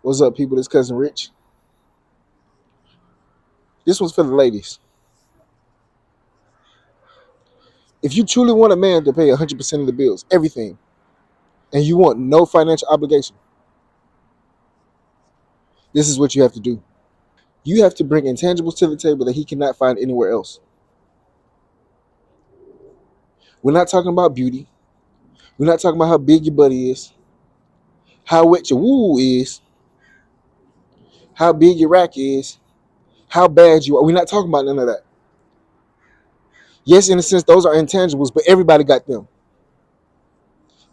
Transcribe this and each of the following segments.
What's up, people? This cousin Rich. This one's for the ladies. If you truly want a man to pay 100% of the bills, everything, and you want no financial obligation, this is what you have to do. You have to bring intangibles to the table that he cannot find anywhere else. We're not talking about beauty. We're not talking about how big your body is, how wet your woo is, how big your rack is, how bad you are. We're not talking about none of that. Yes, in a sense, those are intangibles, but everybody got them.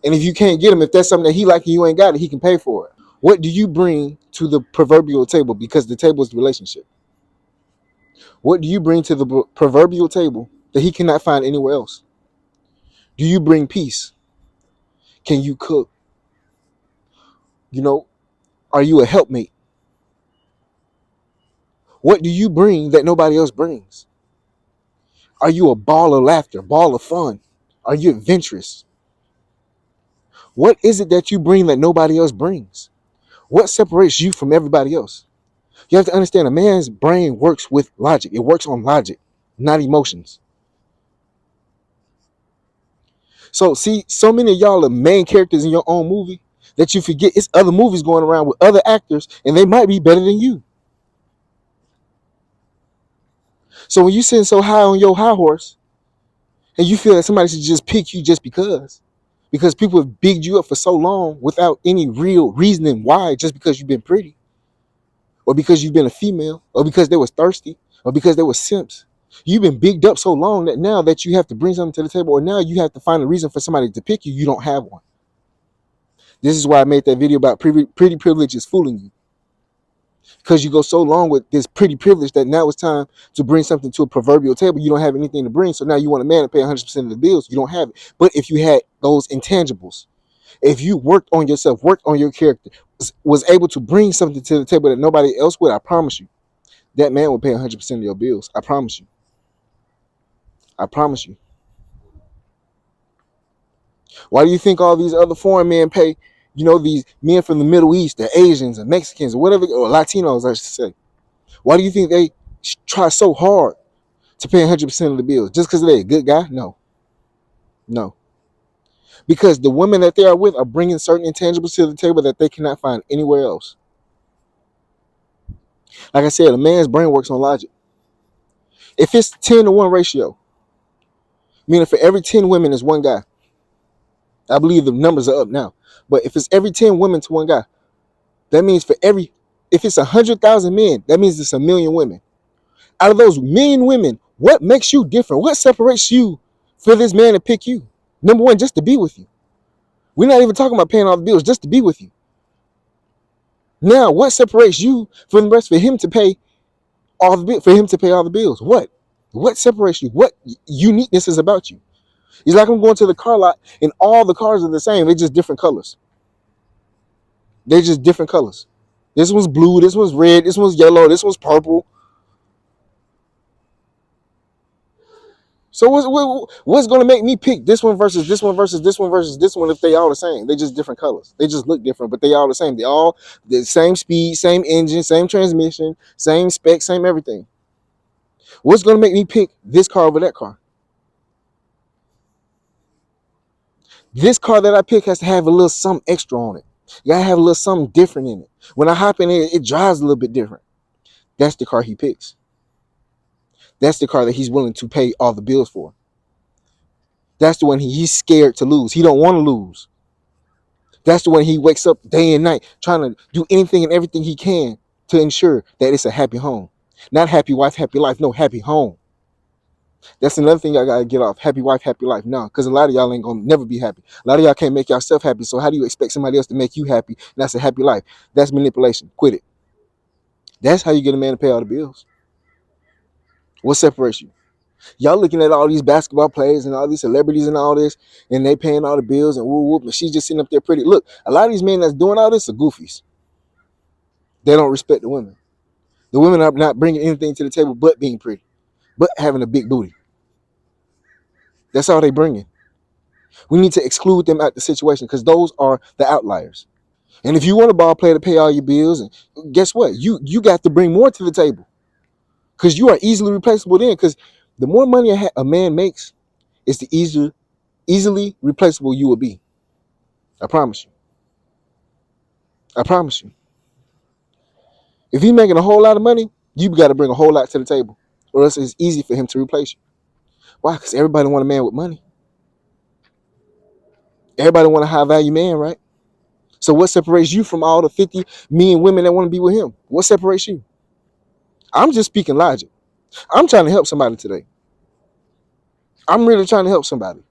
And if you can't get them, if that's something that he like and you ain't got it, he can pay for it. What do you bring to the proverbial table? Because the table is the relationship. What do you bring to the proverbial table that he cannot find anywhere else? Do you bring peace? Can you cook? You know, are you a helpmate? What do you bring that nobody else brings? Are you a ball of laughter, ball of fun? Are you adventurous? What is it that you bring that nobody else brings? What separates you from everybody else? You have to understand a man's brain works with logic. It works on logic, not emotions. So see, so many of y'all are main characters in your own movie that you forget it's other movies going around with other actors and they might be better than you. So when you sitting so high on your high horse and you feel that somebody should just pick you just because people have bigged you up for so long without any real reasoning why, just because you've been pretty or because you've been a female or because they was thirsty or because they were simps. You've been bigged up so long that now that you have to bring something to the table or now you have to find a reason for somebody to pick you, you don't have one. This is why I made that video about pretty privilege is fooling you. Because you go so long with this pretty privilege that now it's time to bring something to a proverbial table. You don't have anything to bring. So now you want a man to pay 100% of the bills. You don't have it. But if you had those intangibles, if you worked on yourself, worked on your character, was able to bring something to the table that nobody else would, I promise you, that man would pay 100% of your bills. I promise you. I promise you. Why do you think all these other foreign men pay, these men from the Middle East, the Asians and Mexicans or whatever, or Latinos, I should say? Why do you think they try so hard to pay 100% of the bills? Just because they're a good guy? No. No. Because the women that they are with are bringing certain intangibles to the table that they cannot find anywhere else. Like I said, a man's brain works on logic. If it's 10-1 ratio, meaning for every 10 women is one guy. I believe the numbers are up now. But if it's every 10 women to one guy, that means if it's 100,000 men, that means it's 1,000,000 women. Out of those 1,000,000 women, what makes you different? What separates you for this man to pick you? Number one, just to be with you. We're not even talking about paying all the bills, just to be with you. Now, what separates you from the rest for him to pay all the bills? What? What separates you? What uniqueness is about you? It's like I'm going to the car lot and all the cars are the same. They're just different colors. They're just different colors. This one's blue, this one's red, this one's yellow, this one's purple. So what's going to make me pick this one versus this one versus this one versus this one if they all the same? They just different colors. They just look different, but they all the same. They all the same speed, same engine, same transmission, same spec, same everything. What's going to make me pick this car over that car? This car that I pick has to have a little something extra on it. You gotta have a little something different in it. When I hop in it, it drives a little bit different. That's the car he picks. That's the car that he's willing to pay all the bills for. That's the one he's scared to lose. He don't want to lose. That's the one he wakes up day and night trying to do anything and everything he can to ensure that it's a happy home. Not happy wife, happy life. No, happy home. That's another thing I gotta get off. Happy wife, happy life. No, because a lot of y'all ain't gonna never be happy. A lot of y'all can't make yourself happy. So how do you expect somebody else to make you happy? And that's a happy life. That's manipulation. Quit it. That's how you get a man to pay all the bills. What separates you? Y'all looking at all these basketball players and all these celebrities and all this, and they paying all the bills and whoop whoop, and she's just sitting up there pretty. Look, a lot of these men that's doing all this are goofies. They don't respect the women. The women are not bringing anything to the table but being pretty, but having a big booty. That's all they bringing. We need to exclude them out the situation because those are the outliers. And if you want a ball player to pay all your bills, and guess what? You got to bring more to the table because you are easily replaceable then. Because the more money a man makes, it's the easily replaceable you will be. I promise you. I promise you. If he's making a whole lot of money, you got to bring a whole lot to the table, or else it's easy for him to replace you. Why? Because everybody want a man with money. Everybody want a high value man, right? So what separates you from all the 50 million women that want to be with him? What separates you? I'm just speaking logic. I'm trying to help somebody today. I'm really trying to help somebody.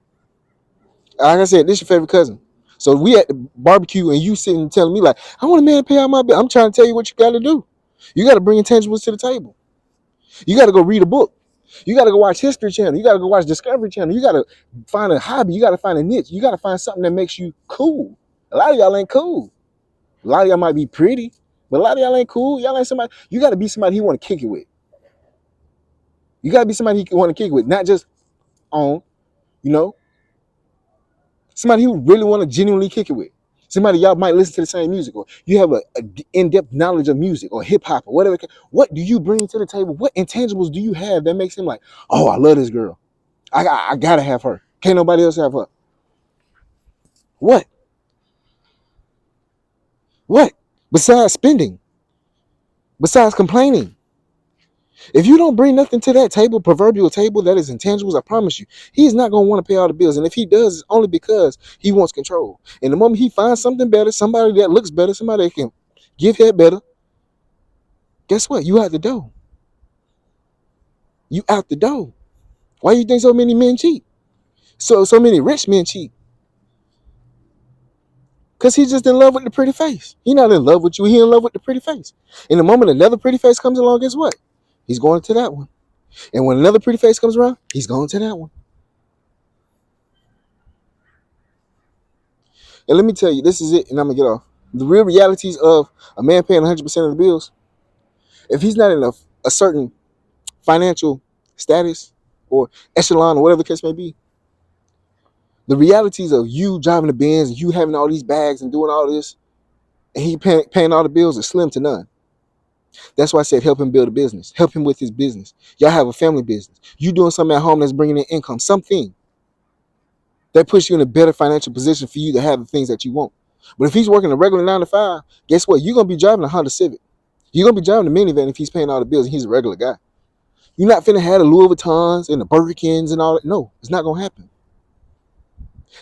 Like I said, this is your favorite cousin. So we at the barbecue and you sitting telling me like, I want a man to pay out my bill. I'm trying to tell you what you got to do. You got to bring intangibles to the table. You got to go read a book. You got to go watch History Channel. You got to go watch Discovery Channel. You got to find a hobby. You got to find a niche. You got to find something that makes you cool. A lot of y'all ain't cool. A lot of y'all might be pretty, but a lot of y'all ain't cool. Y'all ain't somebody. You got to be somebody he want to kick it with. You got to be somebody he want to kick it with, not just on, you know, somebody who really want to genuinely kick it with. Somebody y'all might listen to the same music, or you have a in-depth knowledge of music or hip hop or whatever. What do you bring to the table? What intangibles do you have that makes him like, oh, I love this girl. I gotta have her. Can't nobody else have her. What? What? Besides spending, besides complaining. If you don't bring nothing to that table, proverbial table that is intangibles, I promise you, he's not gonna want to pay all the bills. And if he does, it's only because he wants control. And the moment he finds something better, somebody that looks better, somebody that can give head better, guess what? You out the door. You out the door. Why you think so many men cheat? So many rich men cheat. Because he's just in love with the pretty face. He's not in love with you. He in love with the pretty face. In the moment another pretty face comes along, guess what? He's going to that one. And when another pretty face comes around, he's going to that one. And let me tell you, this is it, and I'm going to get off. The real realities of a man paying 100% of the bills, if he's not in a certain financial status or echelon or whatever the case may be, the realities of you driving the Benz and you having all these bags and doing all this, and he paying all the bills is slim to none. That's why I said help him build a business. Help him with his business. Y'all have a family business. You doing something at home that's bringing in income. Something that puts you in a better financial position for you to have the things that you want. But if he's working a regular 9 to 5, guess what? You're going to be driving a Honda Civic. You're going to be driving the minivan if he's paying all the bills and he's a regular guy. You're not finna have the Louis Vuittons and the Burger Kings and all that. No, it's not going to happen.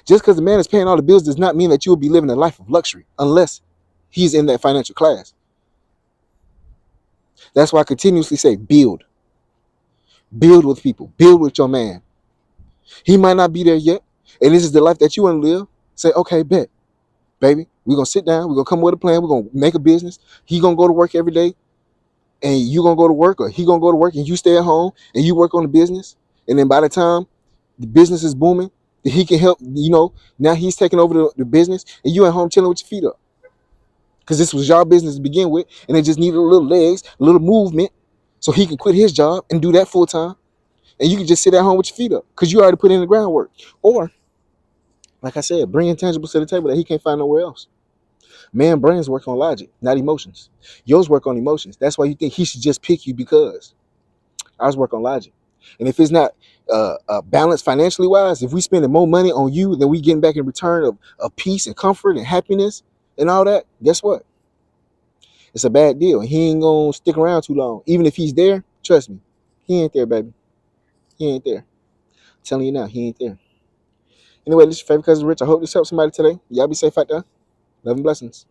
Just because the man is paying all the bills does not mean that you will be living a life of luxury unless he's in that financial class. That's why I continuously say build. Build with people. Build with your man. He might not be there yet, and this is the life that you want to live. Say, okay, bet, baby. We're going to sit down. We're going to come up with a plan. We're going to make a business. He going to go to work every day, and you going to go to work, or he going to go to work, and you stay at home, and you work on the business. And then by the time the business is booming, he can help, now he's taking over the business, and you at home chilling with your feet up. Because this was your business to begin with, and it just needed a little legs, a little movement, so he can quit his job and do that full time. And you can just sit at home with your feet up because you already put in the groundwork. Or, like I said, bring intangibles to the table that he can't find nowhere else. Man brains work on logic, not emotions. Yours work on emotions. That's why you think he should just pick you because ours work on logic. And if it's not balanced financially wise, if we spending more money on you than we getting back in return of peace and comfort and happiness and all that, guess what? It's a bad deal. He ain't gonna stick around too long. Even if he's there, trust me, he ain't there, baby. He ain't there. I'm telling you now, he ain't there. Anyway, this is your favorite cousin Rich. I hope this helps somebody today. Y'all be safe out there. Love and blessings.